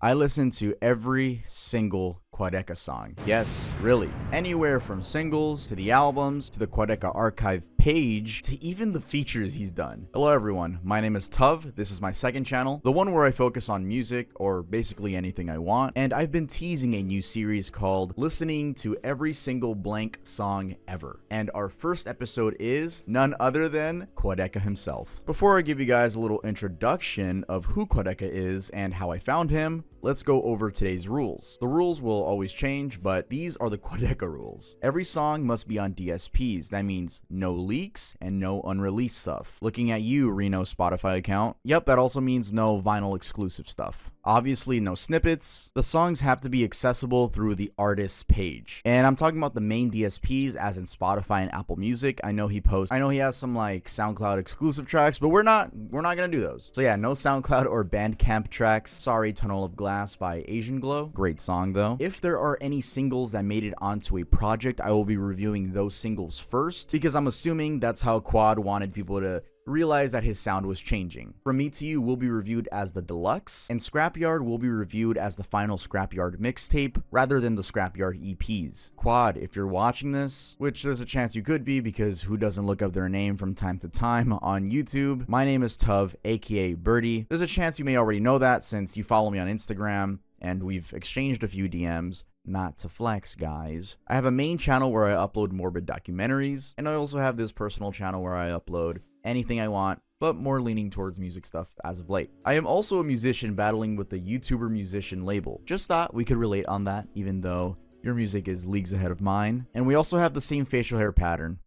I listen to every single Quadeca song. Yes, really. Anywhere from singles, to the albums, to the Quadeca archive page, to even the features he's done. Hello everyone, my name is Tuv, this is my second channel, the one where I focus on music, or basically anything I want, and I've been teasing a new series called Listening to Every Single Blank Song Ever. And our first episode is none other than Quadeca himself. Before I give you guys a little introduction of who Quadeca is and how I found him, let's go over today's rules. The rules will always change, but these are the Quadeca rules. Every song must be on DSPs. That means no leaks and no unreleased stuff. Looking at you, Reno Spotify account. Yep, that also means no vinyl exclusive stuff. Obviously, no snippets. The songs have to be accessible through the artist's page. And I'm talking about the main DSPs, as in Spotify and Apple Music. I know he has some like SoundCloud exclusive tracks, but we're not gonna do those. So yeah, no SoundCloud or Bandcamp tracks. Sorry, Tunnel of Glass by Asian Glow. Great song though. If there are any singles that made it onto a project, I will be reviewing those singles first, because I'm assuming that's how Quad wanted people to realize that his sound was changing. From Me to You will be reviewed as the Deluxe, and Scrapyard will be reviewed as the final Scrapyard mixtape rather than the Scrapyard EPs. Quad, if you're watching this, which there's a chance you could be because who doesn't look up their name from time to time on YouTube, my name is Tuv, aka Bertie. There's a chance you may already know that since you follow me on Instagram and we've exchanged a few DMs. Not to flex, guys. I have a main channel where I upload morbid documentaries, and I also have this personal channel where I upload anything I want, but more leaning towards music stuff as of late. I am also a musician battling with the YouTuber musician label. Just thought we could relate on that, even though your music is leagues ahead of mine. And we also have the same facial hair pattern.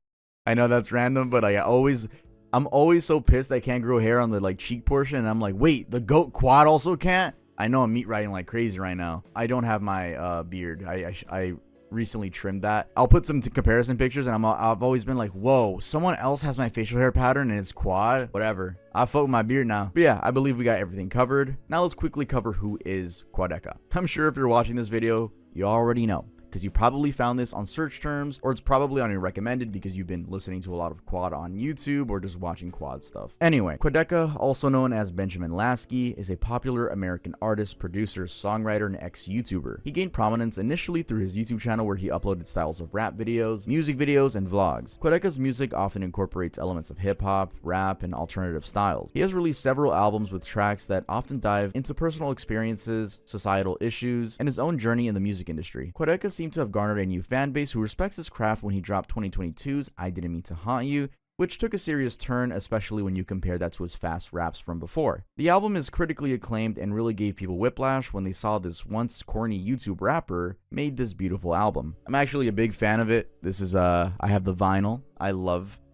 I know that's random, but I'm always so pissed I can't grow hair on the like cheek portion, and I'm like, wait, the GOAT Quad also can't? I know I'm meat riding like crazy right now. I don't have my beard. I recently trimmed that. I'll put some comparison pictures, and I've always been like, whoa, someone else has my facial hair pattern and it's Quad. Whatever. I fuck with my beard now. But yeah, I believe we got everything covered. Now let's quickly cover who is Quadeca. I'm sure if you're watching this video, you already know, because you probably found this on search terms, or it's probably on your recommended because you've been listening to a lot of Quad on YouTube or just watching Quad stuff. Anyway, Quadeca, also known as Benjamin Lasky, is a popular American artist, producer, songwriter, and ex-YouTuber. He gained prominence initially through his YouTube channel where he uploaded styles of rap videos, music videos, and vlogs. Quadeca's music often incorporates elements of hip-hop, rap, and alternative styles. He has released several albums with tracks that often dive into personal experiences, societal issues, and his own journey in the music industry. Quadeca seemed to have garnered a new fan base who respects his craft when he dropped 2022's I Didn't Mean to Haunt You, which took a serious turn, especially when you compare that to his fast raps from before. The album is critically acclaimed and really gave people whiplash when they saw this once corny YouTube rapper made this beautiful album. I'm actually a big fan of it. This is I have the vinyl. I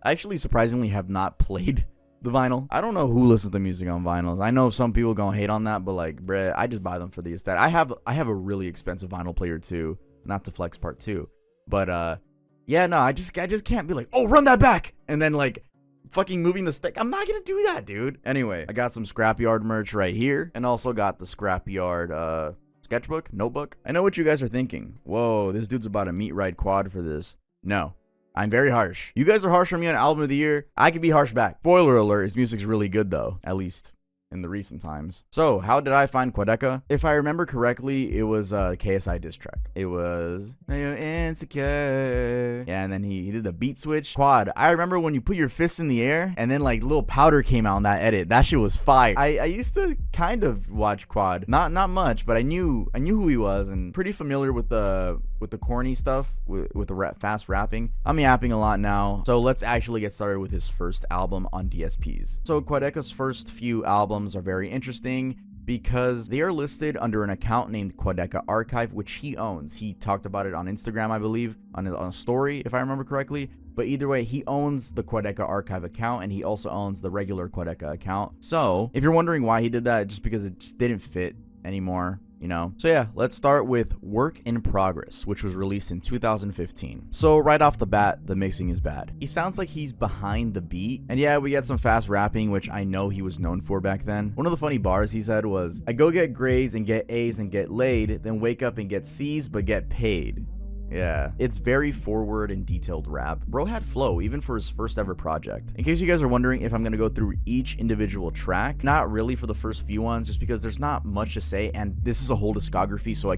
actually surprisingly have not played the vinyl. I don't know who listens to music on vinyls. I know some people gonna hate on that, but like, bruh, I just buy them for the aesthetic. I have a really expensive vinyl player too. Not to flex part 2, but yeah, no, I just can't be like, oh, run that back, and then like fucking moving the stick. I'm not gonna do that, dude. Anyway, I got some Scrapyard merch right here, and also got the Scrapyard sketchbook, notebook. I know what you guys are thinking. Whoa, this dude's about to meat ride Quad for this. No, I'm very harsh. You guys are harsh on me on album of the year. I could be harsh back. Spoiler alert: his music's really good though, at least in the recent times. So, how did I find Quadeca? If I remember correctly, it was a KSI diss track. It was You're Insecure. Yeah, and then he did the beat switch. Quad, I remember when you put your fist in the air and then like little powder came out on that edit. That shit was fire. I used to kind of watch Quad. Not much, but I knew who he was and pretty familiar with the corny stuff, with the fast rapping. I'm yapping a lot now. So let's actually get started with his first album on DSPs. So Quadeca's first few albums are very interesting because they are listed under an account named Quadeca Archive, which he owns. He talked about it on Instagram, I believe, on a story, if I remember correctly. But either way, he owns the Quadeca Archive account, and he also owns the regular Quadeca account. So if you're wondering why he did that, just because it just didn't fit anymore, you know. So yeah, let's start with Work in Progress, which was released in 2015. So right off the bat, the mixing is bad. He sounds like he's behind the beat, and yeah, we get some fast rapping, which I know he was known for back then. One of the funny bars he said was, I go get grades and get A's and get laid, then wake up and get C's but get paid. Yeah, it's very forward and detailed rap. Bro had flow even for his first ever project. In case you guys are wondering if I'm gonna go through each individual track, not really for the first few ones, just because there's not much to say, and this is a whole discography, so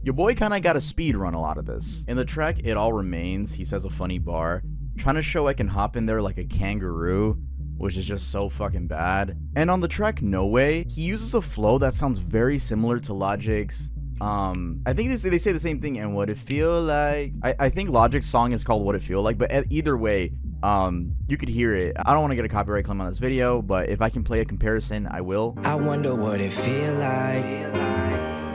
your boy kinda got a speed run a lot of this. In the track It All Remains, he says a funny bar, trying to show I can hop in there like a kangaroo, which is just so fucking bad. And on the track No Way, he uses a flow that sounds very similar to Logic's. I think they say the same thing in What It Feel Like. I think Logic's song is called What It Feel Like, but either way, you could hear it. I don't want to get a copyright claim on this video, but if I can play a comparison, I will. I wonder what it feel like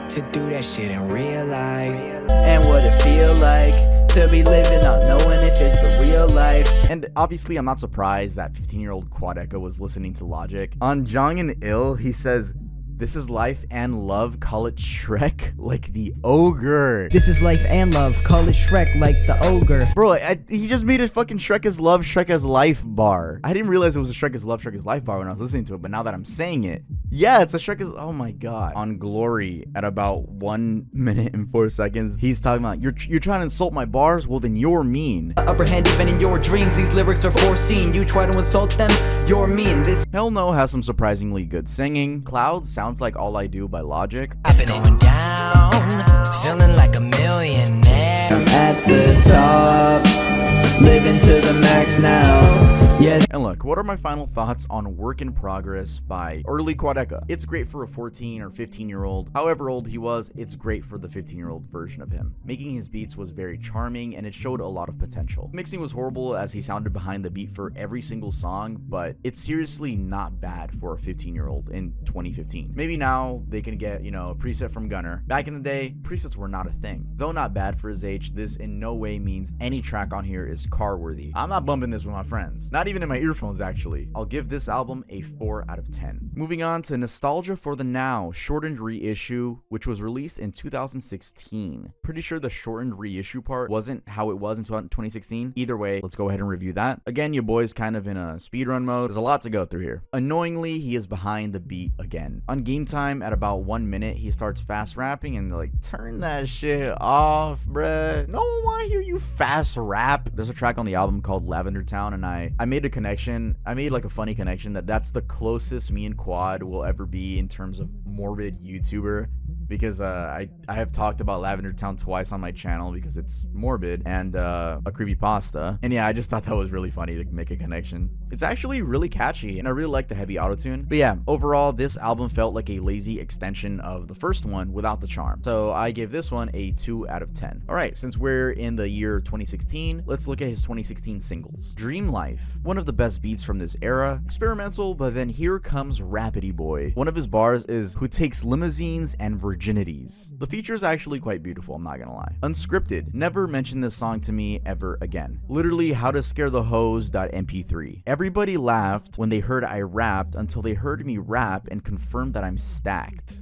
to do that shit in real life, and what it feel like to be living not knowing if it's the real life. And obviously, I'm not surprised that 15-year-old Quadeca was listening to Logic. On Jong and Il, he says, "This is life and love, call it Shrek like the ogre." This is life and love, call it Shrek like the ogre. Bro, he just made a fucking Shrek is love, Shrek is life bar. I didn't realize it was a Shrek is love, Shrek is life bar when I was listening to it, but now that I'm saying it, yeah, it's a Shrek is, oh my god. On Glory, at about 1 minute and 4 seconds, he's talking about, you're trying to insult my bars? Well, then you're mean. Upper hand even in your dreams, these lyrics are foreseen. You try to insult them, you're mean. This Hell No has some surprisingly good singing. Clouds sounds like All I Do by Logic. it's going down, feeling like a millionaire. I'm at the top, living to the max now. Yeah. And look, what are my final thoughts on Work in Progress by early Quadeca? It's great for a 14 or 15-year-old. However old he was, it's great for the 15-year-old version of him. Making his beats was very charming, and it showed a lot of potential. Mixing was horrible as he sounded behind the beat for every single song, but it's seriously not bad for a 15-year-old in 2015. Maybe now they can get, a preset from Gunner. Back in the day, presets were not a thing. Though not bad for his age, this in no way means any track on here is car-worthy. I'm not bumping this with my friends. Not even in my earphones, actually. I'll give this album a 4 out of 10. Moving on to Nostalgia for the Now, shortened reissue, which was released in 2016. Pretty sure the shortened reissue part wasn't how it was in 2016. Either way, let's go ahead and review that. Again, your boy's kind of in a speedrun mode. There's a lot to go through here. Annoyingly, he is behind the beat again. On game time, at about 1 minute, he starts fast rapping and they're like, turn that shit off, bruh. No one want to hear you fast rap. There's a track on the album called Lavender Town, and I made a connection. I made like a funny connection that's the closest me and Quad will ever be in terms of morbid YouTuber, because I have talked about Lavender Town twice on my channel because it's morbid and a creepypasta. And yeah, I just thought that was really funny to make a connection. It's actually really catchy, and I really like the heavy autotune. But yeah, overall, this album felt like a lazy extension of the first one without the charm. So I give this one a 2 out of 10. All right, since we're in the year 2016, let's look at his 2016 singles. Dream Life, one of the best beats from this era. Experimental, but then here comes Rapidy Boy. One of his bars is, who takes limousines and virginities. The feature is actually quite beautiful, I'm not gonna lie. Unscripted, never mention this song to me ever again. Literally How to Scare the Hoes.mp3. Everybody laughed when they heard I rapped until they heard me rap and confirmed that I'm stacked.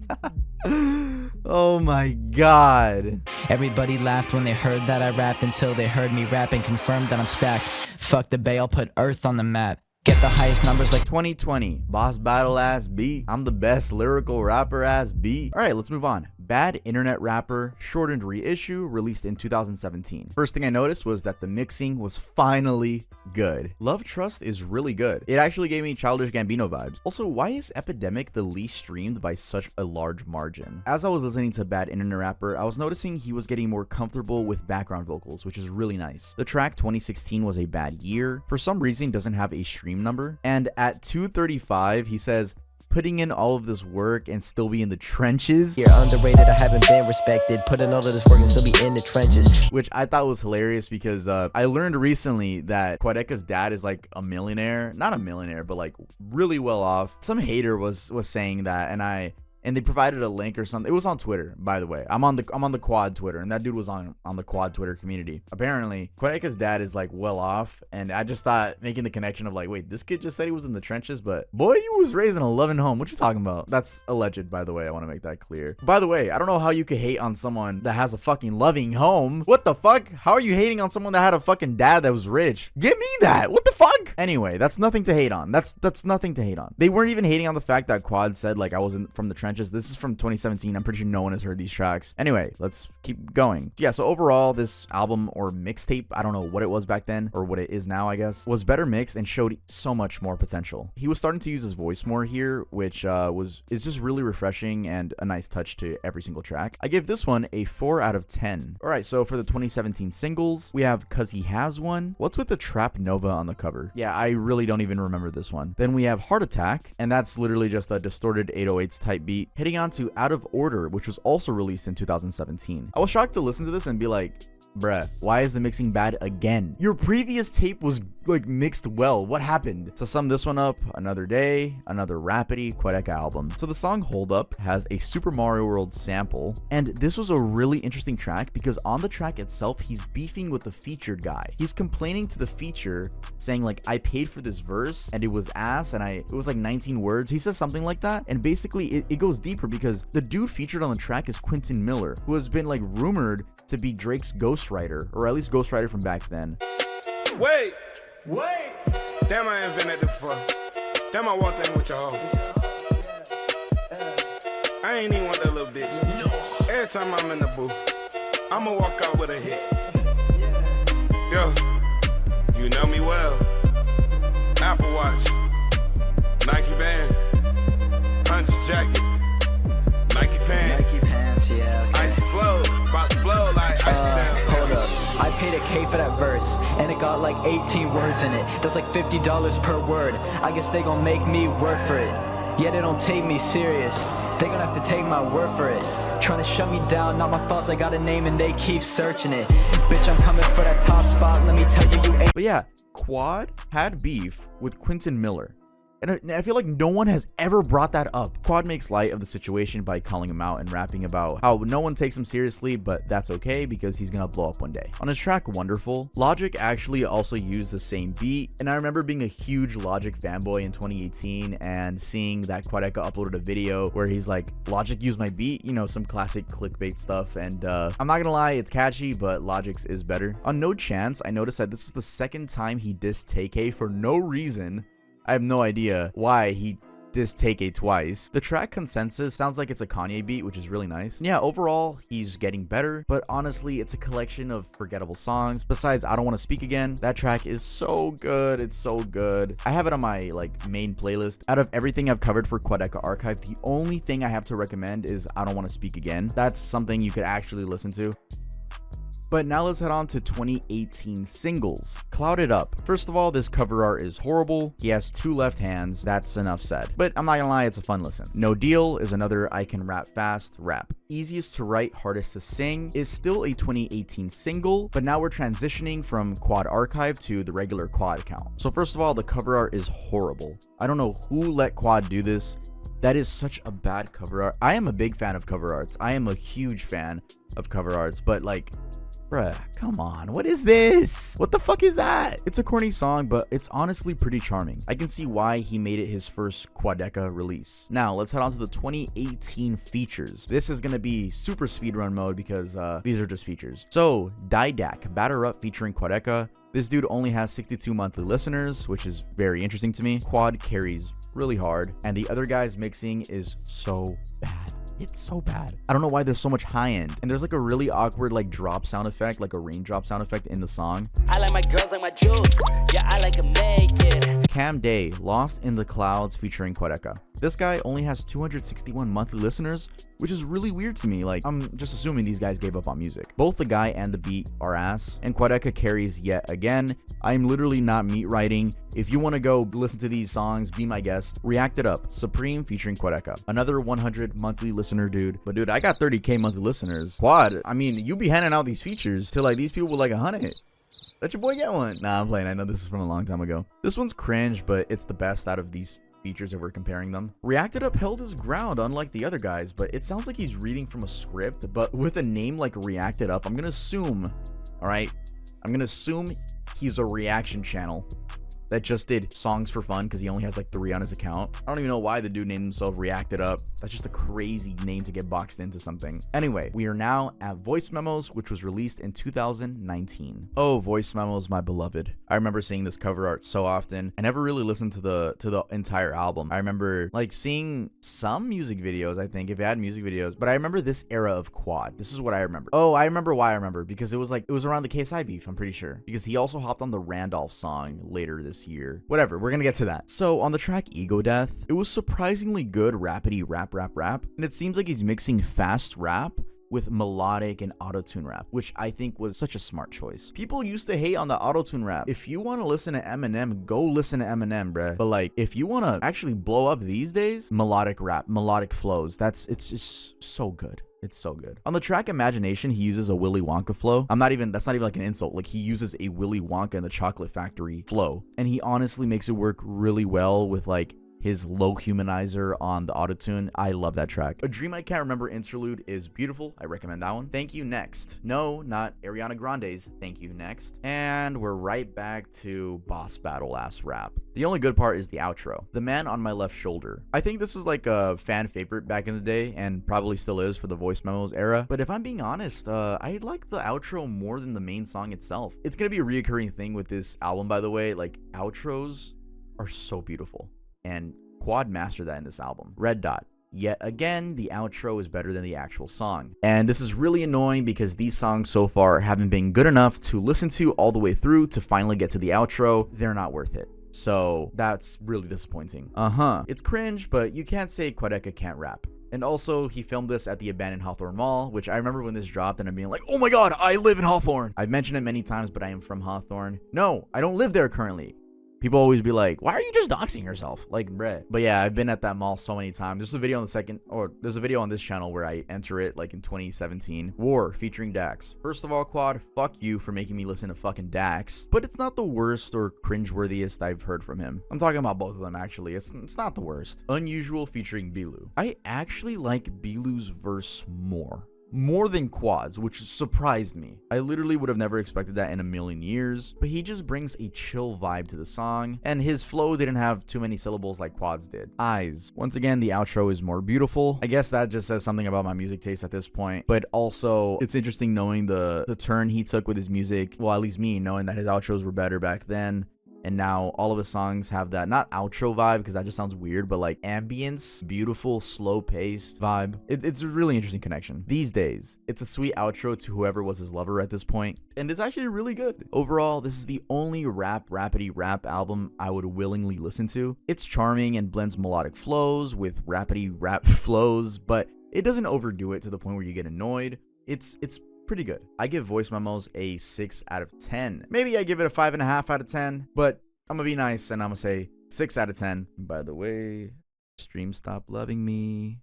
Oh my god. Everybody laughed when they heard that I rapped until they heard me rap and confirmed that I'm stacked. Fuck the bay, I'll put Earth on the map. Get the highest numbers like 2020. Boss battle ass beat. I'm the best lyrical rapper ass beat. Alright, let's move on. Bad Internet Rapper, shortened reissue, released in 2017. First thing I noticed was that the mixing was finally good. Love Trust is really good. It actually gave me Childish Gambino vibes. Also, why is Epidemic the least streamed by such a large margin? As I was listening to Bad Internet Rapper, I was noticing he was getting more comfortable with background vocals, which is really nice. The track 2016 was a bad year. For some reason, doesn't have a stream number. And at 235, he says, putting in all of this work and still be in the trenches. you're underrated, I haven't been respected. Putting all of this work and still be in the trenches. Which I thought was hilarious because I learned recently that Quadeca's dad is like a millionaire. Not a millionaire, but like really well off. Some hater was saying that, and they provided a link or something. It was on Twitter, by the way. I'm on the Quad Twitter, and that dude was on the Quad Twitter community. Apparently, Quadeca's dad is like well off, and I just thought making the connection of like, wait, this kid just said he was in the trenches, but boy, he was raised in a loving home. What you talking about? That's alleged, by the way. I want to make that clear. By the way, I don't know how you could hate on someone that has a fucking loving home. What the fuck? How are you hating on someone that had a fucking dad that was rich? Give me that. What the fuck? Anyway, that's nothing to hate on. That's nothing to hate on. They weren't even hating on the fact that Quad said like I wasn't from the trenches. pretentious. This is from 2017. I'm pretty sure no one has heard these tracks. Anyway, let's keep going. Yeah, so overall, this album or mixtape, I don't know what it was back then or what it is now, I guess, was better mixed and showed so much more potential. He was starting to use his voice more here, which is just really refreshing and a nice touch to every single track. I give this one a 4 out of 10. All right, so for the 2017 singles, we have Cause He Has One. What's with the Trap Nova on the cover? Yeah, I really don't even remember this one. Then we have Heart Attack, and that's literally just a distorted 808s type beat. Hitting on to Out of Order, which was also released in 2017. I was shocked to listen to this and be like, bruh, why is the mixing bad again? Your previous tape was like mixed well. What happened? To sum this one up, Another Day, another Rapidy Quadeca album. So the song Hold Up has a Super Mario World sample, and this was a really interesting track because on the track itself, he's beefing with the featured guy. He's complaining to the feature, saying like, I paid for this verse and it was ass and it was like 19 words. He says something like that, and basically it goes deeper because the dude featured on the track is Quentin Miller, who has been like rumored to be Drake's ghostwriter, or at least ghostwriter from back then. Wait! Damn, I invented the fuck. Damn, I walked in with your hoe. I ain't even want that little bitch. Every time I'm in the booth, I'ma walk out with a hit. Yo, you know me well. Apple Watch, Nike band, Punch jacket, Nike pants, yeah. Okay. Icy flow, about to blow like icy down. Hold up. I paid a K for that verse, and it got like 18 words in it. That's like $50 per word. I guess they gon' make me work for it. Yeah, they don't take me serious. They gonna have to take my word for it. Trying to shut me down, not my fault. They got a name and they keep searching it. Bitch, I'm coming for that top spot. Let me tell you, you ain't. But yeah, Quad had beef with Quentin Miller. And I feel like no one has ever brought that up. Quad makes light of the situation by calling him out and rapping about how no one takes him seriously, but that's okay because he's gonna blow up one day. On his track Wonderful, Logic actually also used the same beat, and I remember being a huge Logic fanboy in 2018 and seeing that Quadeca uploaded a video where he's like, Logic used my beat, you know, some classic clickbait stuff, and I'm not gonna lie, it's catchy, but Logic's is better. On No Chance, I noticed that this is the second time he dissed Tay-K for no reason. I have no idea why he dissed Tay-K twice. The track Consensus sounds like it's a Kanye beat, which is really nice. Yeah, overall, he's getting better, but honestly, it's a collection of forgettable songs. Besides, I Don't Want to Speak Again, that track is so good. It's so good. I have it on my like main playlist. Out of everything I've covered for Quadeca Archive, the only thing I have to recommend is I Don't Want to Speak Again. That's something you could actually listen to. But now let's head on to 2018 singles. Clouded Up. First of all, this cover art is horrible. He has 2 left hands. That's enough said. But I'm not gonna lie, it's a fun listen. No Deal is another I Can Rap Fast rap. Easiest to Write, Hardest to Sing is still a 2018 single, but now we're transitioning from Quad Archive to the regular Quad account. So first of all, the cover art is horrible. I don't know who let Quad do this. That is such a bad cover art. I am a big fan of cover arts. I am a huge fan of cover arts, but like, bruh, come on, what is this? What the fuck is that? It's a corny song, but it's honestly pretty charming. I can see why he made it his first Quadeca release. Now, let's head on to the 2018 features. This is gonna be super speedrun mode because these are just features. So, Didac, Batter Up featuring Quadeca. This dude only has 62 monthly listeners, which is very interesting to me. Quad carries really hard, and the other guy's mixing is so bad. It's so bad. I don't know why there's so much high end. And there's like a really awkward like drop sound effect, like a raindrop sound effect in the song. I like my girls like my juice. Yeah, I like them naked. Cam Day, Lost in the Clouds featuring Quadeca. This guy only has 261 monthly listeners, which is really weird to me. Like, I'm just assuming these guys gave up on music. Both the guy and the beat are ass, and Quadeca carries yet again. I'm literally not meat writing. If you want to go listen to these songs, be my guest. React It Up, Supreme featuring Quadeca. Another 100 monthly listener dude. But dude, I got 30K monthly listeners. Quad, I mean, you be handing out these features to like these people with like 100. Let your boy get one. Nah, I'm playing. I know this is from a long time ago. This one's cringe, but it's the best out of these features if we're comparing them. React It Up held his ground unlike the other guys, but it sounds like he's reading from a script, but with a name like React It Up, I'm gonna assume, all right, I'm gonna assume he's a reaction channel. that just did songs for fun because he only has like 3 on his account. I don't even know why the dude named himself React It Up. That's just a crazy name to get boxed into something. Anyway, we are now at Voice Memos, which was released in 2019. Oh, Voice Memos, my beloved. I remember seeing this cover art so often. I never really listened to the entire album. I remember like seeing some music videos, I think, if it had music videos, but I remember this era of quad. This is what I remember. Oh, I remember why I remember, because it was around the KSI beef, I'm pretty sure, because he also hopped on the Randolph song later this year. Whatever, we're gonna get to that. So on the track Ego Death, it was surprisingly good rapidy rap, and it seems like he's mixing fast rap with melodic and auto-tune rap, which I think was such a smart choice. People used to hate on the auto-tune rap. If you want to listen to Eminem, go listen to Eminem, bruh. But like, if you want to actually blow up these days, melodic rap, melodic flows, it's just so good. It's so good. On the track Imagination, he uses a Willy Wonka flow. That's not even like an insult. Like, he uses a Willy Wonka and the Chocolate Factory flow. And he honestly makes it work really well with like his low humanizer on the autotune. I love that track. A Dream I Can't Remember interlude is beautiful. I recommend that one. Thank You Next. No, not Ariana Grande's Thank You Next. And we're right back to boss battle ass rap. The only good part is the outro. The Man on My Left Shoulder. I think this is like a fan favorite back in the day, and probably still is for the Voice Memos era. But if I'm being honest, I like the outro more than the main song itself. It's gonna be a reoccurring thing with this album, by the way. Like, outros are so beautiful, and Quad mastered that in this album. Red Dot. Yet again, the outro is better than the actual song. And this is really annoying because these songs so far haven't been good enough to listen to all the way through to finally get to the outro. They're not worth it. So that's really disappointing. It's cringe, but you can't say Quadeca can't rap. And also, he filmed this at the abandoned Hawthorne Mall, which I remember when this dropped and I'm being like, oh my god, I live in Hawthorne. I've mentioned it many times, but I am from Hawthorne. No, I don't live there currently. People always be like, why are you just doxing yourself? Like, bruh. But yeah, I've been at that mall so many times. There's a video on this channel where I enter it like in 2017. War featuring Dax. First of all, Quad, fuck you for making me listen to fucking Dax. But it's not the worst or cringeworthiest I've heard from him. I'm talking about both of them, actually. It's not the worst. Unusual featuring Bilu. I actually like Bilu's verse more than Quad's, which surprised me. I literally would have never expected that in a million years, but he just brings a chill vibe to the song, and his flow didn't have too many syllables like Quad's did. Eyes. Once again, the outro is more beautiful. I guess that just says something about my music taste at this point, but also it's interesting knowing the turn he took with his music. Well, at least me, knowing that his outros were better back then. And now all of his songs have that, not outro vibe, because that just sounds weird, but like ambience, beautiful, slow-paced vibe. It's a really interesting connection. These days, it's a sweet outro to whoever was his lover at this point, and it's actually really good. Overall, this is the only rapidy rap album I would willingly listen to. It's charming and blends melodic flows with rapidy rap flows, but it doesn't overdo it to the point where you get annoyed. It's pretty good. I give Voice Memos a 6 out of 10. Maybe I give it a 5.5 out of 10, but I'm gonna be nice and I'm gonna say 6 out of 10. By the way, stream Stop Loving Me.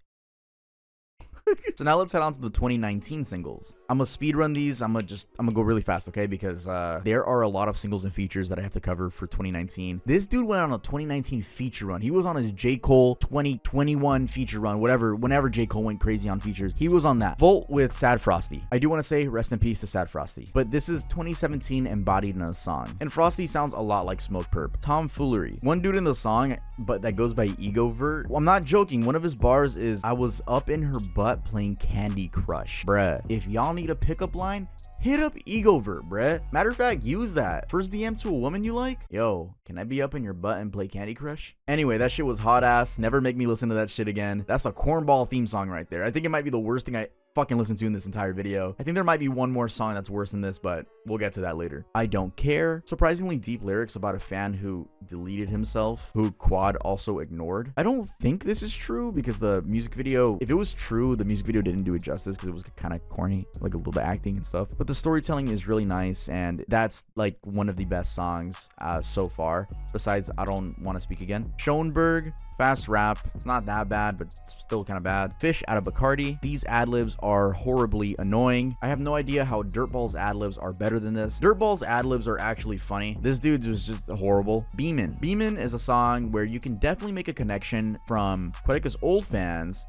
So now let's head on to the 2019 singles. I'm gonna speed run these. I'm gonna go really fast, okay? Because there are a lot of singles and features that I have to cover for 2019. This dude went on a 2019 feature run. He was on his J. Cole 2021 feature run, whenever J. Cole went crazy on features. He was on that. Volt with Sad Frosty. I do want to say rest in peace to Sad Frosty. But this is 2017 embodied in a song. And Frosty sounds a lot like Smoke Perp. Tomfoolery. One dude in the song, but that goes by Egovert. Well, I'm not joking. One of his bars is, I was up in her butt playing Candy Crush. Bruh, if y'all need a pickup line, hit up Egovert, bruh. Matter of fact, use that. First DM to a woman you like? Yo, can I be up in your butt and play Candy Crush? Anyway, that shit was hot ass. Never make me listen to that shit again. That's a cornball theme song right there. I think it might be the worst thing I fucking listen to in this entire video. I think there might be one more song that's worse than this, but we'll get to that later. I Don't Care. Surprisingly deep lyrics about a fan who deleted himself, who Quad also ignored. I don't think this is true because the music video, if it was true, the music video didn't do it justice because it was kind of corny, like a little bit acting and stuff. But the storytelling is really nice, and that's like one of the best songs so far, besides I Don't Want to Speak Again. Schoenberg. Fast rap. It's not that bad, but it's still kind of bad. Fish out of Bacardi. These ad-libs are horribly annoying. I have no idea how Dirtball's ad-libs are better than this. Dirtball's ad-libs are actually funny. This dude's was just horrible. Beeman is a song where you can definitely make a connection from Quadeca's old fans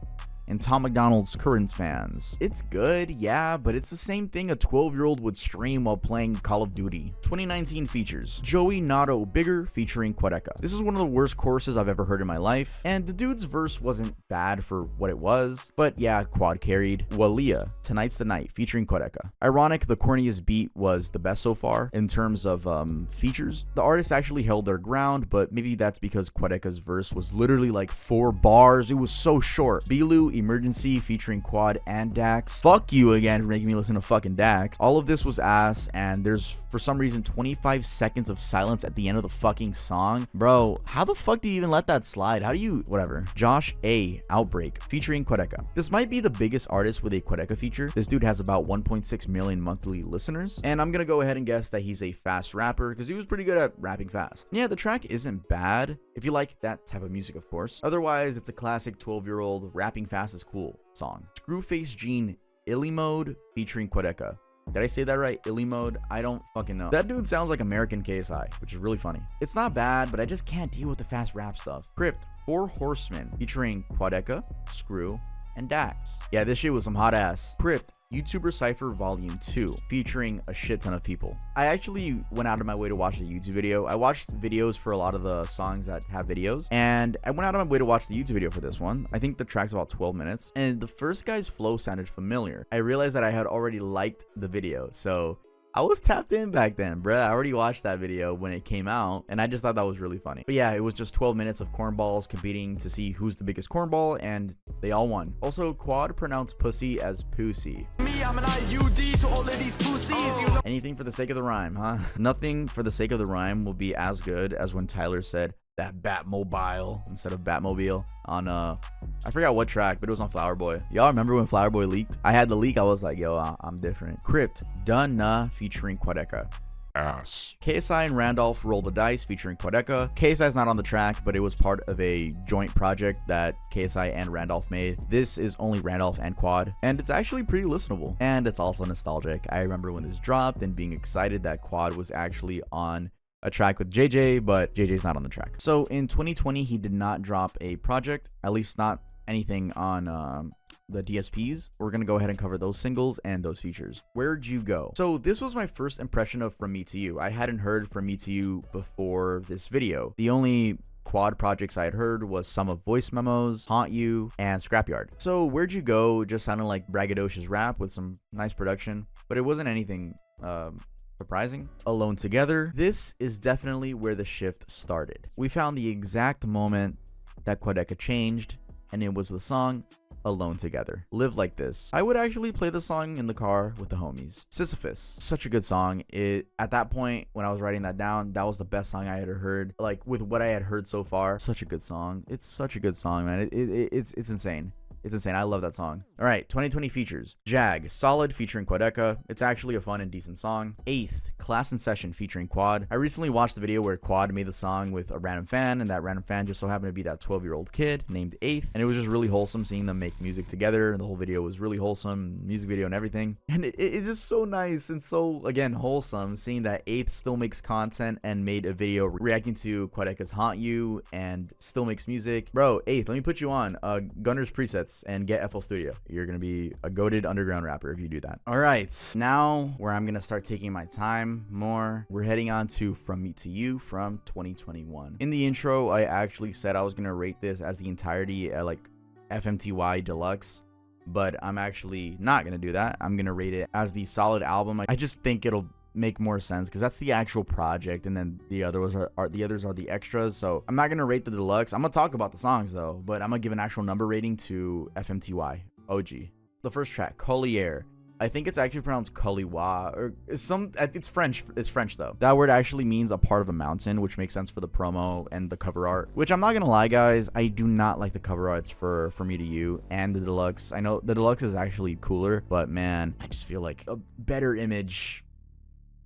and Tom McDonald's Current fans. It's good, yeah, but it's the same thing a 12-year-old would stream while playing Call of Duty. 2019 features. Joey Nato Bigger featuring Quadeca. This is one of the worst choruses I've ever heard in my life, and the dude's verse wasn't bad for what it was, but yeah, Quad carried. Walia, Tonight's the Night featuring Quadeca. Ironic, the corniest beat was the best so far in terms of features. The artists actually held their ground, but maybe that's because Quadeca's verse was literally like 4 bars. It was so short. Bilu, Emergency featuring Quad and Dax. Fuck you again for making me listen to fucking Dax. All of this was ass, and there's for some reason 25 seconds of silence at the end of the fucking song. Bro, how the fuck do you even let that slide? How do you, whatever. Josh A, Outbreak featuring Quadeca. This might be the biggest artist with a Quadeca feature. This dude has about 1.6 million monthly listeners, and I'm gonna go ahead and guess that he's a fast rapper because he was pretty good at rapping fast. Yeah, the track isn't bad if you like that type of music, of course. Otherwise, it's a classic 12-year-old rapping fast is cool song. Screwface Gene, Illy Mode featuring Quadeca. Did I say that right? Illy Mode? I don't fucking know. That dude sounds like American KSI, which is really funny. It's not bad, but I just can't deal with the fast rap stuff. Crypt, 4 Horsemen featuring Quadeca, Screw, and Dax. Yeah, this shit was some hot ass. Crypt, YouTuber Cypher Volume 2 featuring a shit ton of people. I actually went out of my way to watch the YouTube video. I watched videos for a lot of the songs that have videos, and I went out of my way to watch the YouTube video for this one. I think the track's about 12 minutes, and the first guy's flow sounded familiar. I realized that I had already liked the video, so I was tapped in back then, bruh. I already watched that video when it came out, and I just thought that was really funny. But yeah, it was just 12 minutes of cornballs competing to see who's the biggest cornball, and they all won. Also, Quad pronounced pussy as pussy. Me, I'm an IUD to all of these pussies, you know. Anything for the sake of the rhyme, huh? Nothing for the sake of the rhyme will be as good as when Tyler said that Batmobile instead of Batmobile on I forgot what track, but it was on Flower Boy. Y'all remember when Flower Boy leaked? I had the leak. I was like, yo, I'm different. Crypt, Done featuring Quadeca. Ass. KSI and Randolph Roll the Dice featuring Quadeca. KSI's not on the track, but it was part of a joint project that KSI and Randolph made. This is only Randolph and Quad, and it's actually pretty listenable, and it's also nostalgic. I remember when this dropped and being excited that Quad was actually on a track with JJ, but JJ's not on the track. So in 2020, he did not drop a project, at least not anything on the DSPs. We're gonna go ahead and cover those singles and those features. Where'd you go? So this was my first impression of From Me to You. I hadn't heard From Me to You before this video. The only Quad projects I had heard was some of Voice Memos, Haunt You, and Scrapyard. So Where'd You Go just sounded like braggadocious rap with some nice production, but it wasn't anything surprising. Alone Together, this is definitely where the shift started. We found the exact moment that Quadeca changed, and it was the song Alone Together. Live Like This. I would actually play the song in the car with the homies. Sisyphus, such a good song. At that point when I was writing that down, that was the best song I had heard. Like with what I had heard so far, such a good song. It's such a good song, man. It's insane. It's insane. I love that song. All right, 2020 features. Jag, Solid featuring Quadeca. It's actually a fun and decent song. Eighth, Class in Session featuring Quad. I recently watched the video where Quad made the song with a random fan, and that random fan just so happened to be that 12-year-old kid named Eighth. And it was just really wholesome seeing them make music together. And the whole video was really wholesome, music video and everything. And it's just so nice and so, again, wholesome seeing that Eighth still makes content and made a video reacting to Quadeca's Haunt You and still makes music. Bro, Eighth, let me put you on Gunner's Presets and get FL Studio. You're gonna be a goated underground rapper if you do that. All right, now where I'm gonna start taking my time more, we're heading on to From Me to You from 2021. In the intro, I actually said I was gonna rate this as the entirety at like FMTY Deluxe, but I'm actually not gonna do that. I'm gonna rate it as the solid album. I just think it'll make more sense because that's the actual project, and then the others are the extras. So I'm not gonna rate the deluxe. I'm gonna talk about the songs though, but I'm gonna give an actual number rating to FMTY OG. The first track, Collier. I think it's actually pronounced Coliwa, or it's French. It's French though. That word actually means a part of a mountain, which makes sense for the promo and the cover art, which I'm not gonna lie guys, I do not like the cover arts for Me to You and the deluxe. I know the deluxe is actually cooler, but man, I just feel like a better image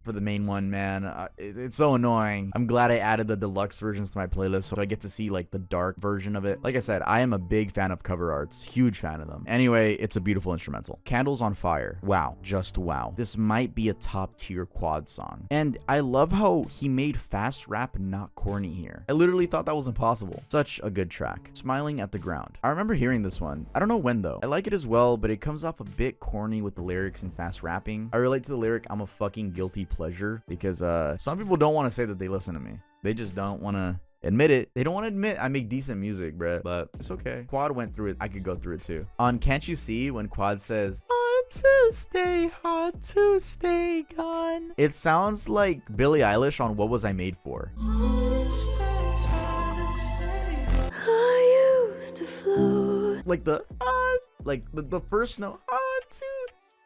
for the main one, man. It's so annoying. I'm glad I added the deluxe versions to my playlist so I get to see like the dark version of it. Like I said, I am a big fan of cover arts, huge fan of them. Anyway, it's a beautiful instrumental. Candles on Fire. Wow, just wow. This might be a top tier quad song. And I love how he made fast rap not corny here. I literally thought that was impossible. Such a good track. Smiling at the Ground. I remember hearing this one. I don't know when though. I like it as well, but it comes off a bit corny with the lyrics and fast rapping. I relate to the lyric, I'm a fucking guilty pleasure, because some people don't want to say that they listen to me. They just don't want to admit it. They don't want to admit I make decent music, bruh. But it's okay. Quad went through it. I could go through it too. On Can't You See, when Quad says, hard to stay gone, it sounds like Billie Eilish on What Was I Made For. I used to float. Like the first note,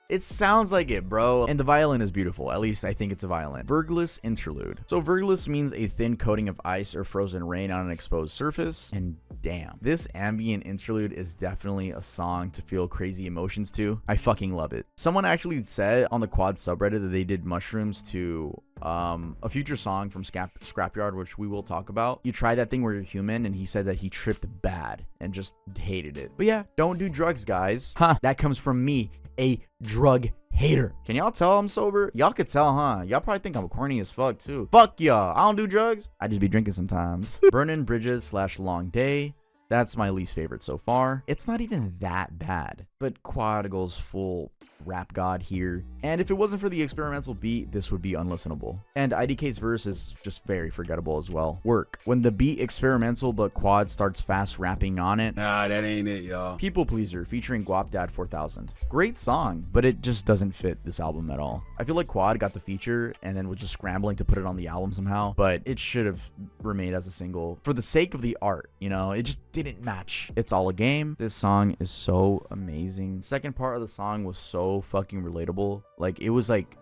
it sounds like it, bro. And the violin is beautiful. At least I think it's a violin. Vergless interlude. So vergless means a thin coating of ice or frozen rain on an exposed surface. And damn, this ambient interlude is definitely a song to feel crazy emotions to. I fucking love it. Someone actually said on the Quad subreddit that they did mushrooms to a future song from Scrapyard, which we will talk about. You try that thing where you're human, and he said that he tripped bad and just hated it. But yeah, don't do drugs, guys. Huh, that comes from me, a drug hater. Can y'all tell I'm sober? Y'all could tell, huh? Y'all probably think I'm corny as fuck too. Fuck y'all. I don't do drugs. I just be drinking sometimes. Burnin' Bridges / Long Day. That's my least favorite so far. It's not even that bad, but Quad goes full rap god here. And if it wasn't for the experimental beat, this would be unlistenable. And IDK's verse is just very forgettable as well. Work. When the beat experimental but Quad starts fast rapping on it. Nah, that ain't it, y'all. People Pleaser featuring Guap Dad 4000. Great song, but it just doesn't fit this album at all. I feel like Quad got the feature and then was just scrambling to put it on the album somehow, but it should have remained as a single for the sake of the art, you know? It just didn't match. It's all a game. This song is so amazing. Second part of the song was so fucking relatable. Like, it was like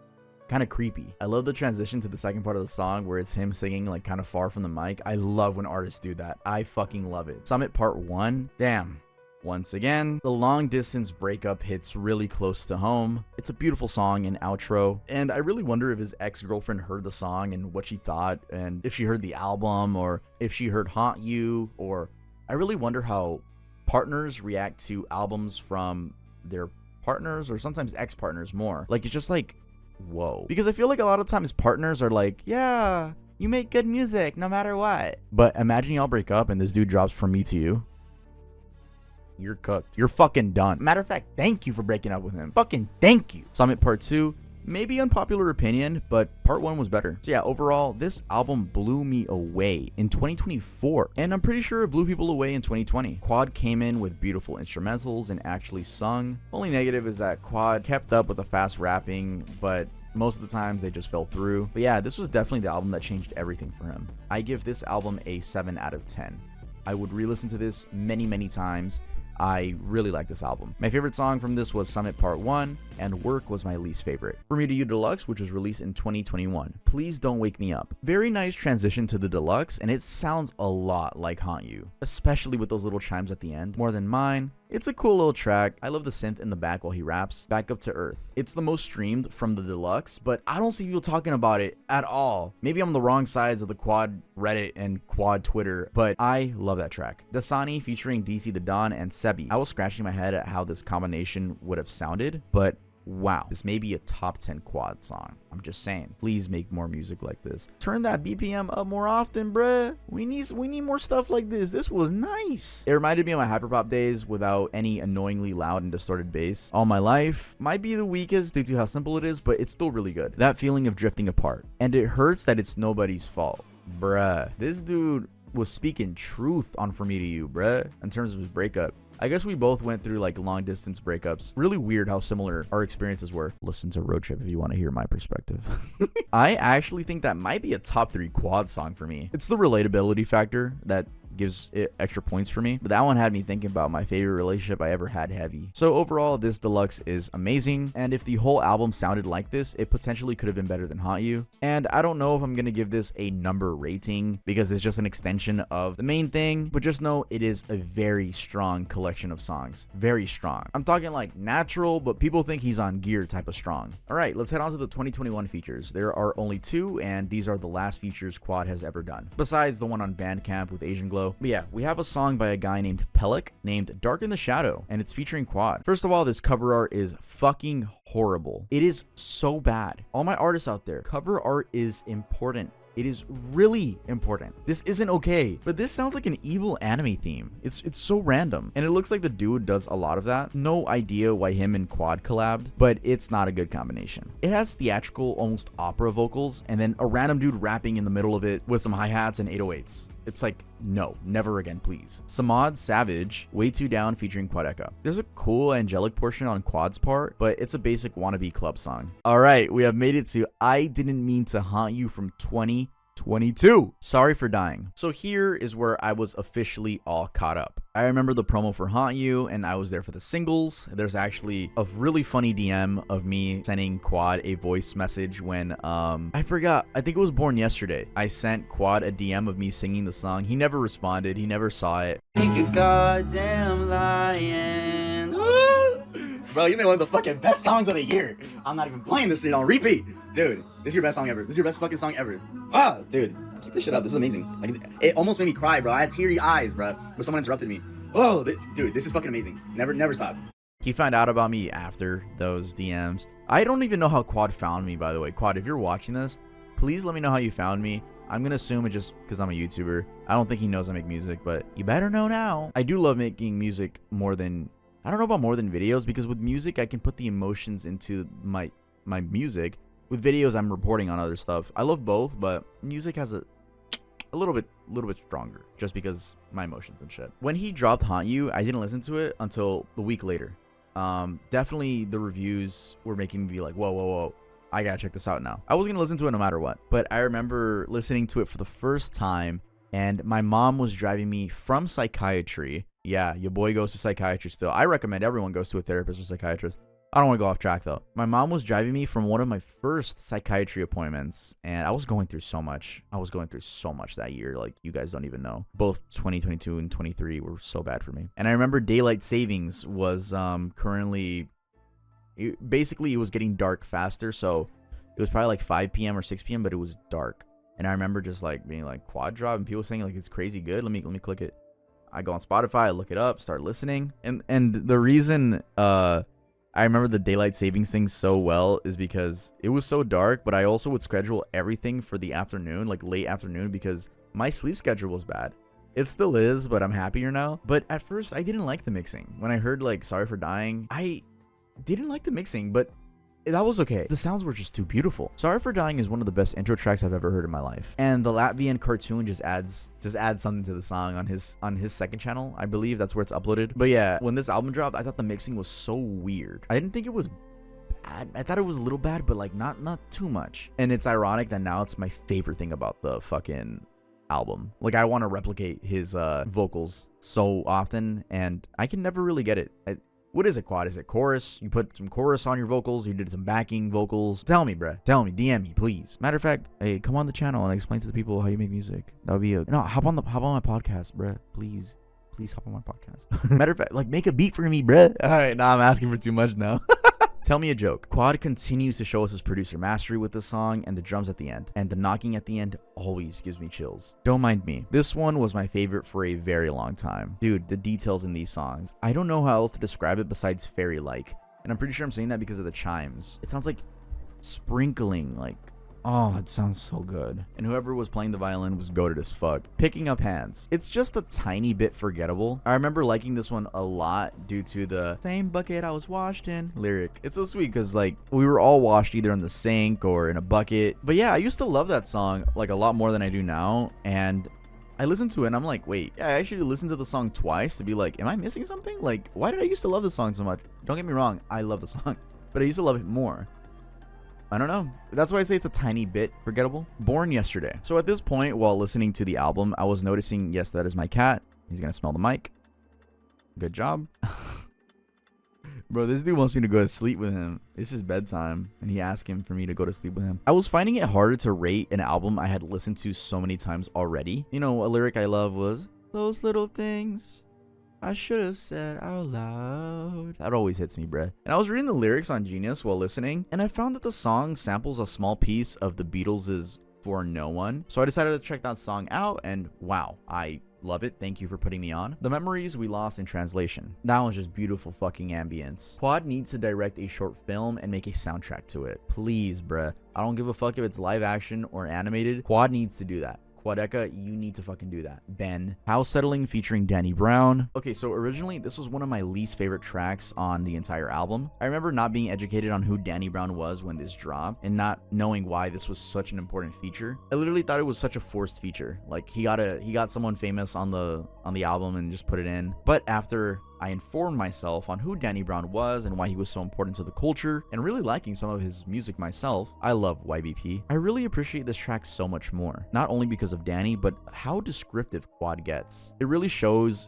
kind of creepy. I love the transition to the second part of the song where it's him singing like kind of far from the mic. I love when artists do that. I fucking love it. Summit Part 1. Damn. Once again, the long distance breakup hits really close to home. It's a beautiful song and outro, and I really wonder if his ex-girlfriend heard the song and what she thought, and if she heard the album, or if she heard Haunt You, or I really wonder how partners react to albums from their partners or sometimes ex-partners more. Like, it's just like, whoa. Because I feel like a lot of times partners are like, yeah, you make good music no matter what. But imagine y'all break up and this dude drops From Me to You. You're cooked. You're fucking done. Matter of fact, thank you for breaking up with him. Fucking thank you. Summit Part 2. Maybe unpopular opinion, but Part 1 was better. So yeah, overall, this album blew me away in 2024, and I'm pretty sure it blew people away in 2020. Quad came in with beautiful instrumentals and actually sung. Only negative is that Quad kept up with the fast rapping, but most of the times they just fell through. But yeah, this was definitely the album that changed everything for him. I give this album a 7 out of 10. I would re-listen to this many, many times. I really like this album. My favorite song from this was Summit Part 1, and Work was my least favorite. For Me to You Deluxe, which was released in 2021. Please Don't Wake Me Up. Very nice transition to the Deluxe, and it sounds a lot like Haunt You, especially with those little chimes at the end. More Than Mine. It's a cool little track. I love the synth in the back while he raps. Back Up to Earth. It's the most streamed from the Deluxe, but I don't see people talking about it at all. Maybe I'm on the wrong sides of the Quad Reddit and Quad Twitter, but I love that track. Dasani featuring DC the Don and Sebi. I was scratching my head at how this combination would have sounded, but wow, this may be a top 10 Quad song. I'm just saying, please make more music like this. Turn that BPM up more often, bruh. We need more stuff like this. This was nice. It reminded me of my hyperpop days without any annoyingly loud and distorted bass. All My Life might be the weakest due to how simple it is, but it's still really good. That feeling of drifting apart. And it hurts that it's nobody's fault. Bruh, this dude was speaking truth on For Me to You, bruh, in terms of his breakup. I guess we both went through like long distance breakups. Really weird how similar our experiences were. Listen to Road Trip if you want to hear my perspective. I actually think that might be a top 3 Quad song for me. It's the relatability factor that gives it extra points for me. But that one had me thinking about my favorite relationship I ever had, Heavy. So overall, this Deluxe is amazing. And if the whole album sounded like this, it potentially could have been better than Haunt You. And I don't know if I'm going to give this a number rating because it's just an extension of the main thing. But just know it is a very strong collection of songs. Very strong. I'm talking like natural, but people think he's on gear type of strong. All right, let's head on to the 2021 features. There are only 2, and these are the last features Quad has ever done, besides the one on Bandcamp with Asian Glow. But yeah, we have a song by a guy named Pellic named Dark in the Shadow, and it's featuring Quad. First of all, this cover art is fucking horrible. It is so bad. All my artists out there, cover art is important. It is really important. This isn't okay, but this sounds like an evil anime theme. It's so random, and it looks like the dude does a lot of that. No idea why him and Quad collabed, but it's not a good combination. It has theatrical, almost opera vocals, and then a random dude rapping in the middle of it with some hi-hats and 808s. It's like, no, never again, please. Samad Savage, Way Too Down featuring Quadeca. There's a cool angelic portion on Quad's part, but it's a basic wannabe club song. All right, we have made it to I Didn't Mean to Haunt You from 2022. Sorry for Dying. So here is where I was officially all caught up. I remember the promo for Haunt You, and I was there for the singles. There's actually a really funny DM of me sending Quad a voice message when, I forgot, I think it was Born Yesterday. I sent Quad a DM of me singing the song. He never responded. He never saw it. Think you goddamn lying. Bro, you made one of the fucking best songs of the year. I'm not even playing this shit on repeat. Dude, this is your best song ever. This is your best fucking song ever. Ah, dude, keep this shit up. This is amazing. Like, it almost made me cry, bro. I had teary eyes, bro, when someone interrupted me. Oh, dude, this is fucking amazing. Never stop. He found out about me after those DMs. I don't even know how Quad found me, by the way. Quad, if you're watching this, please let me know how you found me. I'm gonna assume it just because I'm a YouTuber. I don't think he knows I make music, but you better know now. I do love making music more than... I don't know about more than videos, because with music, I can put the emotions into my music. With videos, I'm reporting on other stuff. I love both, but music has a little bit stronger, just because my emotions and shit. When he dropped Haunt You, I didn't listen to it until a week later. Definitely the reviews were making me be like, whoa, I gotta check this out now. I was gonna listen to it no matter what, but I remember listening to it for the first time, and my mom was driving me from psychiatry. Yeah, your boy goes to psychiatry still. I recommend everyone goes to a therapist or psychiatrist. I don't want to go off track though. My mom was driving me from one of my first psychiatry appointments, and I was going through so much. That year, like you guys don't even know. Both 2022 and 23 were so bad for me. And I remember daylight savings was basically it was getting dark faster, so it was probably like 5 p.m. or 6 p.m., but it was dark. And I remember just like being like quad drop, and people saying like it's crazy good. Let me click it. I go on Spotify, I look it up, start listening. And the reason I remember the daylight savings thing so well is because it was so dark, but I also would schedule everything for the afternoon, like late afternoon, because my sleep schedule was bad. It still is, but I'm happier now. But at first, I didn't like the mixing. When I heard like Sorry for Dying, I didn't like the mixing, but that was okay. The sounds were just too beautiful. Sorry for Dying is one of the best intro tracks I've ever heard in my life. And the Latvian cartoon just adds something to the song on his second channel. I believe that's where it's uploaded. But yeah, when this album dropped, I thought the mixing was so weird. I didn't think it was bad. I thought it was a little bad, but like not too much. And it's ironic that now it's my favorite thing about the fucking album. Like I want to replicate his vocals so often, and I can never really get it. What is it, Quad? Is it chorus? You put some chorus on your vocals? You did some backing vocals? Tell me, bruh. Tell me. DM me, please. Matter of fact, hey, come on the channel and explain to the people how you make music. That would be no. Hop on my podcast, bruh. Please hop on my podcast. Matter of fact, like make a beat for me, bruh. All right, now I'm asking for too much now. Tell me a joke. Quad continues to show us his producer mastery with the song and the drums at the end. And the knocking at the end always gives me chills. Don't mind me. This one was my favorite for a very long time. Dude, the details in these songs. I don't know how else to describe it besides fairy-like. And I'm pretty sure I'm saying that because of the chimes. It sounds like sprinkling, like... Oh, it sounds so good. And whoever was playing the violin was goated as fuck. Picking Up Hands. It's just a tiny bit forgettable. I remember liking this one a lot due to the same bucket I was washed in lyric. It's so sweet because like we were all washed either in the sink or in a bucket. But yeah, I used to love that song like a lot more than I do now. And I listened to it and I'm like, wait, yeah, I actually listened to the song twice to be like, am I missing something? Like, why did I used to love this song so much? Don't get me wrong, I love the song, but I used to love it more. I don't know. That's why I say it's a tiny bit forgettable. Born Yesterday. So at this point, while listening to the album, I was noticing, yes, that is my cat. He's gonna smell the mic. Good job. Bro, this dude wants me to go to sleep with him. It's his bedtime, and he asked him for me to go to sleep with him. I was finding it harder to rate an album I had listened to so many times already. You know, a lyric I love was, "Those little things I should have said out loud." That always hits me, bruh. And I was reading the lyrics on Genius while listening, and I found that the song samples a small piece of the Beatles' For No One. So I decided to check that song out, and wow, I love it. Thank you for putting me on. The Memories We Lost in Translation. That was just beautiful fucking ambience. Quad needs to direct a short film and make a soundtrack to it. Please, bruh. I don't give a fuck if it's live action or animated. Quad needs to do that. Quadeca, you need to fucking do that. Ben. House Settling featuring Danny Brown. Okay, so originally this was one of my least favorite tracks on the entire album. I remember not being educated on who Danny Brown was when this dropped and not knowing why this was such an important feature. I literally thought it was such a forced feature. Like he got someone famous on the album and just put it in. But after I informed myself on who Danny Brown was and why he was so important to the culture, and really liking some of his music myself, I love YBP. I really appreciate this track so much more, not only because of Danny, but how descriptive Quad gets. It really shows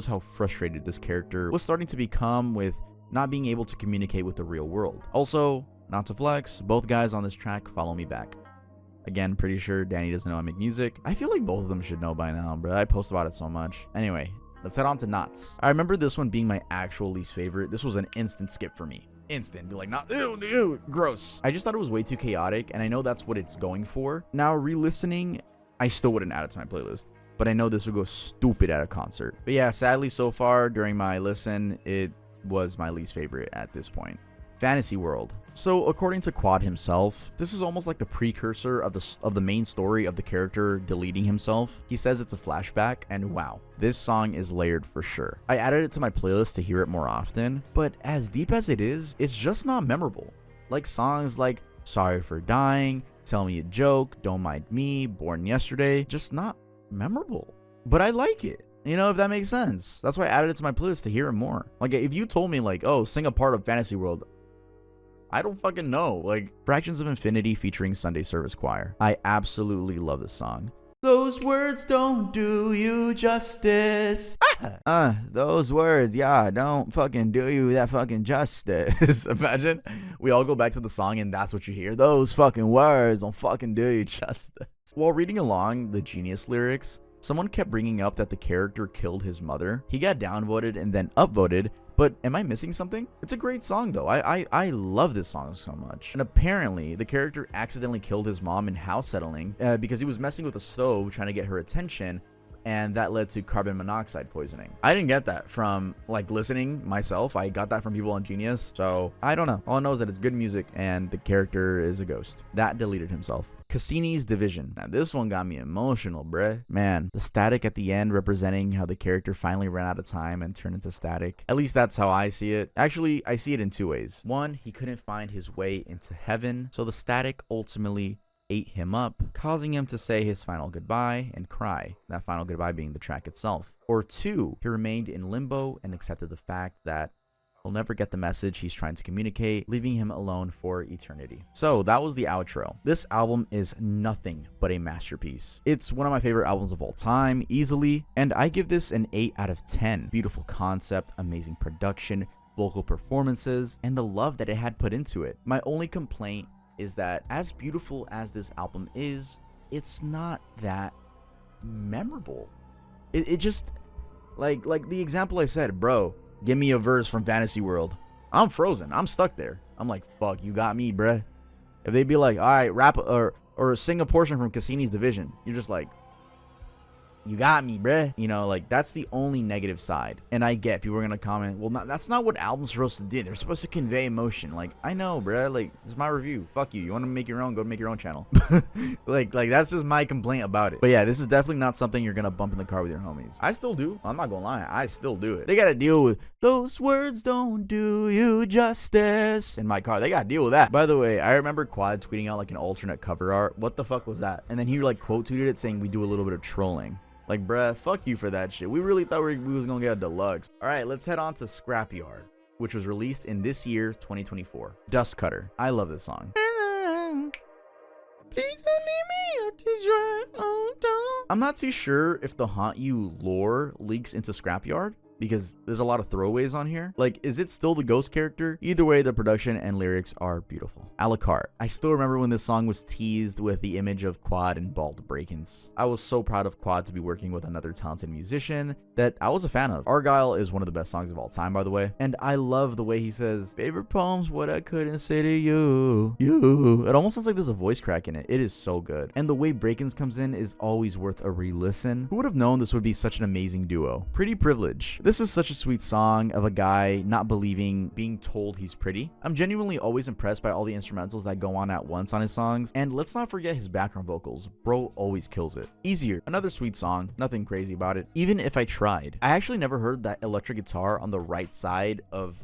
how frustrated this character was starting to become with not being able to communicate with the real world. Also, not to flex, both guys on this track follow me back. Again, pretty sure Danny doesn't know I make music. I feel like both of them should know by now, bro. I post about it so much. Anyway, let's head on to Knots. I remember this one being my actual least favorite. This was an instant skip for me. Instant. Be like, not, ew, gross. I just thought it was way too chaotic, and I know that's what it's going for. Now, re-listening, I still wouldn't add it to my playlist, but I know this would go stupid at a concert. But yeah, sadly, so far during my listen, it was my least favorite at this point. Fantasy World. So according to Quad himself, this is almost like the precursor of the main story of the character deleting himself. He says it's a flashback, and wow, this song is layered for sure. I added it to my playlist to hear it more often, but as deep as it is, it's just not memorable. Like songs like Sorry for Dying, Tell Me a Joke, Don't Mind Me, Born Yesterday, just not memorable. But I like it. You know, if that makes sense. That's why I added it to my playlist to hear it more. Like, if you told me, like, oh, sing a part of Fantasy World, I don't fucking know. Like, Fractions of Infinity featuring Sunday Service Choir. I absolutely love this song. Those words don't do you justice. Those words, yeah, don't fucking do you that fucking justice. Imagine we all go back to the song and that's what you hear. Those fucking words don't fucking do you justice. While reading along the Genius lyrics, someone kept bringing up that the character killed his mother. He got downvoted and then upvoted, but am I missing something? It's a great song though. I love this song so much. And apparently the character accidentally killed his mom in House Settling because he was messing with a stove trying to get her attention, and that led to carbon monoxide poisoning. I didn't get that from like listening myself. I got that from people on Genius, so I don't know. All I know is that it's good music and the character is a ghost. That deleted himself. Cassini's Division. Now this one got me emotional, bruh. Man, the static at the end representing how the character finally ran out of time and turned into static. At least that's how I see it. Actually, I see it in two ways. One, he couldn't find his way into heaven, so the static ultimately ate him up, causing him to say his final goodbye and cry, that final goodbye being the track itself. Or two, he remained in limbo and accepted the fact that he'll never get the message he's trying to communicate, leaving him alone for eternity. So that was the outro. This album is nothing but a masterpiece. It's one of my favorite albums of all time, easily, and I give this an 8 out of 10. Beautiful concept, amazing production, vocal performances, and the love that it had put into it. My only complaint is that as beautiful as this album is, it's not that memorable. It just, like the example I said, bro, give me a verse from Fantasy World, I'm frozen. I'm stuck there. I'm like, fuck, you got me, bruh. If they'd be like, all right, rap or sing a portion from Cassini's Division, you're just like, you got me, bruh. You know, like, that's the only negative side. And I get people are gonna comment, well, that's not what albums are supposed to do. They're supposed to convey emotion. Like, I know, bruh. Like, it's my review. Fuck you. You want to make your own? Go make your own channel. like that's just my complaint about it. But yeah, this is definitely not something you're gonna bump in the car with your homies. I still do. I'm not gonna lie. I still do it. They gotta deal with those words don't do you justice in my car. They gotta deal with that. By the way, I remember Quad tweeting out like an alternate cover art. What the fuck was that? And then he like quote tweeted it saying we do a little bit of trolling. Like, bruh, fuck you for that shit. We really thought we was gonna get a deluxe. All right, let's head on to Scrapyard, which was released in this year, 2024. Dust Cutter. I love this song. I'm not too sure if the Haunt You lore leaks into Scrapyard, because there's a lot of throwaways on here. Like, is it still the ghost character? Either way, the production and lyrics are beautiful. A la carte. I still remember when this song was teased with the image of Quad and Bald Breakins. I was so proud of Quad to be working with another talented musician that I was a fan of. Argyle is one of the best songs of all time, by the way. And I love the way he says, favorite poems, what I couldn't say to you. It almost sounds like there's a voice crack in it. It is so good. And the way Breakins comes in is always worth a re-listen. Who would have known this would be such an amazing duo? Pretty Privilege. This is such a sweet song of a guy not believing, being told he's pretty. I'm genuinely always impressed by all the instrumentals that go on at once on his songs, and let's not forget his background vocals. Bro always kills it. Easier, another sweet song, nothing crazy about it. Even If I Tried. I actually never heard that electric guitar on the right side of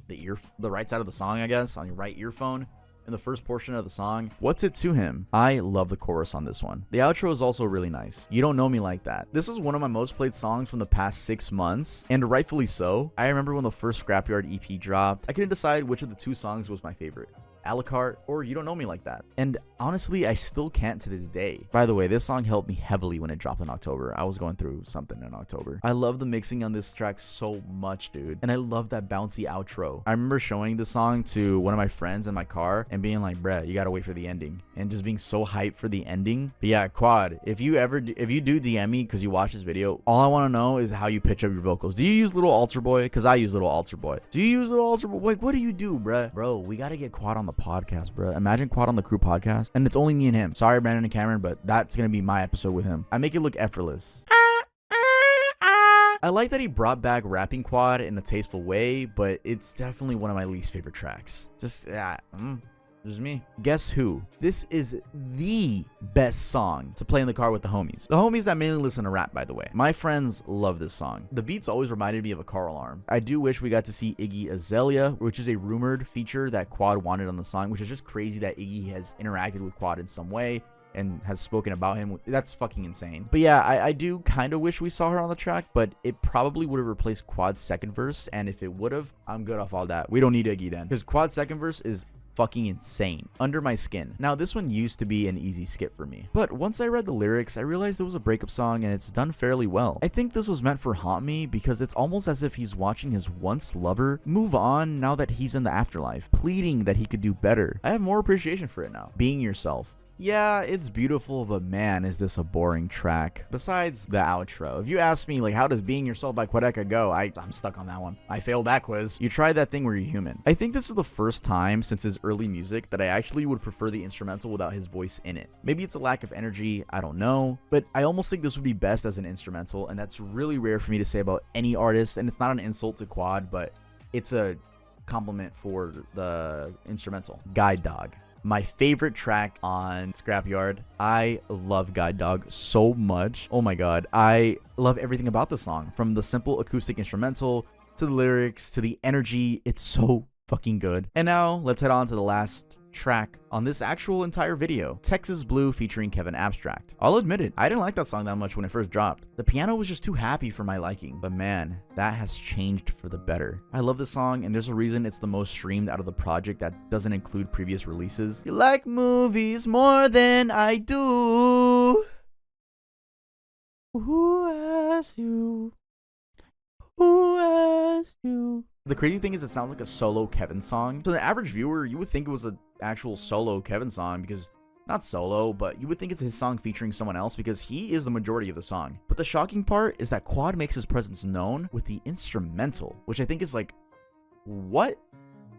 the right side of the song, I guess, on your right earphone. In the first portion of the song, What's It to Him? I love the chorus on this one. The outro is also really nice. You Don't Know Me Like That. This is one of my most played songs from the past 6 months, and rightfully so. I remember when the first Scrapyard EP dropped, I couldn't decide which of the 2 songs was my favorite. A la carte or You Don't Know Me Like That. And honestly, I still can't to this day. By the way, this song helped me heavily when it dropped in October. I was going through something in October. I love the mixing on this track so much, dude. And I love that bouncy outro. I remember showing this song to one of my friends in my car and being like, bruh, you gotta wait for the ending. And just being so hyped for the ending. But yeah, Quad, if you do DM me because you watch this video, all I want to know is how you pitch up your vocals. Do you use Little Altar Boy? Because I use Little Altar Boy. Do you use Little Altar Boy? Like, what do you do, bruh? Bro, we gotta get Quad on the podcast, bro. Imagine Quad on the Crew podcast, and it's only me and him. Sorry, Brandon and Cameron, but that's gonna be my episode with him. I make it look effortless. I like that he brought back rapping Quad in a tasteful way, but it's definitely one of my least favorite tracks. Just me. Guess Who? This is the best song to play in the car with the homies. The homies that mainly listen to rap, by the way. My friends love this song. The beats always reminded me of a car alarm. I do wish we got to see Iggy Azalea, which is a rumored feature that Quad wanted on the song, which is just crazy that Iggy has interacted with Quad in some way and has spoken about him. That's fucking insane. But yeah, I do kind of wish we saw her on the track, but it probably would have replaced Quad's second verse, and if it would have, I'm good off all that. We don't need Iggy then, because Quad's second verse is fucking insane. Under My Skin. Now, this one used to be an easy skip for me, but once I read the lyrics, I realized it was a breakup song and it's done fairly well. I think this was meant for Haunt Me because it's almost as if he's watching his once lover move on now that he's in the afterlife, pleading that he could do better. I have more appreciation for it now. Being Yourself. Yeah, it's beautiful, but man, is this a boring track. Besides the outro. If you ask me, like, how does Being Yourself by Quadeca go? I'm stuck on that one. I failed that quiz. You tried that thing where you're human. I think this is the first time since his early music that I actually would prefer the instrumental without his voice in it. Maybe it's a lack of energy, I don't know, but I almost think this would be best as an instrumental, and that's really rare for me to say about any artist, and it's not an insult to Quad, but it's a compliment for the instrumental. Guide Dog. My favorite track on Scrapyard. I love Guide Dog so much. Oh my god. I love everything about the song. From the simple acoustic instrumental to the lyrics to the energy. It's so fucking good. And now let's head on to the last track on this actual entire video. Texas Blue featuring Kevin Abstract. I'll admit it, I didn't like that song that much when it first dropped. The piano was just too happy for my liking, but man, that has changed for the better. I love this song, and there's a reason it's the most streamed out of the project that doesn't include previous releases. You like movies more than I do. Who asked you? Who asked you? The crazy thing is it sounds like a solo Kevin song. To the average viewer, you would think it was an actual solo Kevin song because, not solo, but you would think it's his song featuring someone else because he is the majority of the song. But the shocking part is that Quad makes his presence known with the instrumental, which I think is like, what?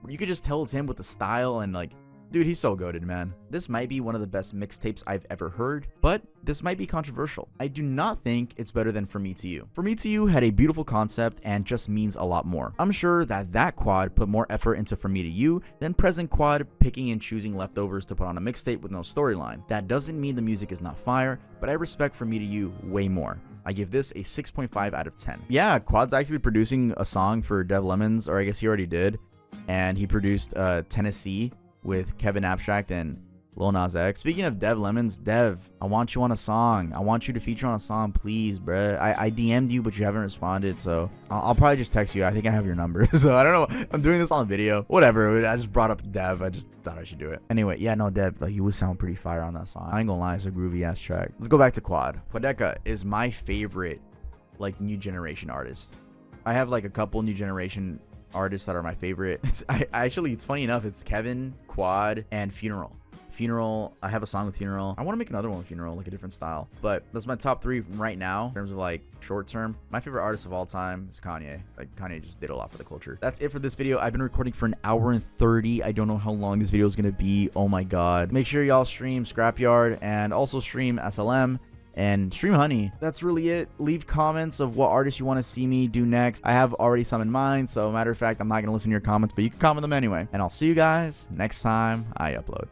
You could just tell it's him with the style and like, dude, he's so goated, man. This might be one of the best mixtapes I've ever heard, but this might be controversial. I do not think it's better than For Me to You. For Me to You had a beautiful concept and just means a lot more. I'm sure that Quad put more effort into For Me to You than present Quad picking and choosing leftovers to put on a mixtape with no storyline. That doesn't mean the music is not fire, but I respect For Me to You way more. I give this a 6.5 out of 10. Yeah, Quad's actually producing a song for Dev Lemons, or I guess he already did, and he produced Tennessee with Kevin Abstract and Lil Nas X. Speaking of Dev Lemons, Dev, I want you on a song. I want you to feature on a song, please, bruh. I DM'd you, but you haven't responded, so I'll probably just text you. I think I have your number, so I don't know. I'm doing this on video. Whatever. I just brought up Dev. I just thought I should do it. Anyway, yeah, no, Dev, like, you would sound pretty fire on that song. I ain't gonna lie, it's a groovy ass track. Let's go back to Quad. Quadeca is my favorite, like, new generation artist. I have like a couple new generation artists that are my favorite. It's funny enough, it's Kevin, Quad, and Funeral. I have a song with Funeral. I want to make another one with Funeral, like a different style. But that's my top 3 right now in terms of like short term. My favorite artist of all time is Kanye. Like, Kanye just did a lot for the culture. That's it for this video. I've been recording for an hour and 30. I don't know how long this video is gonna be. Oh my god. Make sure y'all stream Scrapyard and also stream SLM and stream Honey. That's really it. Leave comments of what artists you want to see me do next. I have already some in mind, so matter of fact, I'm not gonna listen to your comments, but you can comment them anyway. And I'll see you guys next time I upload.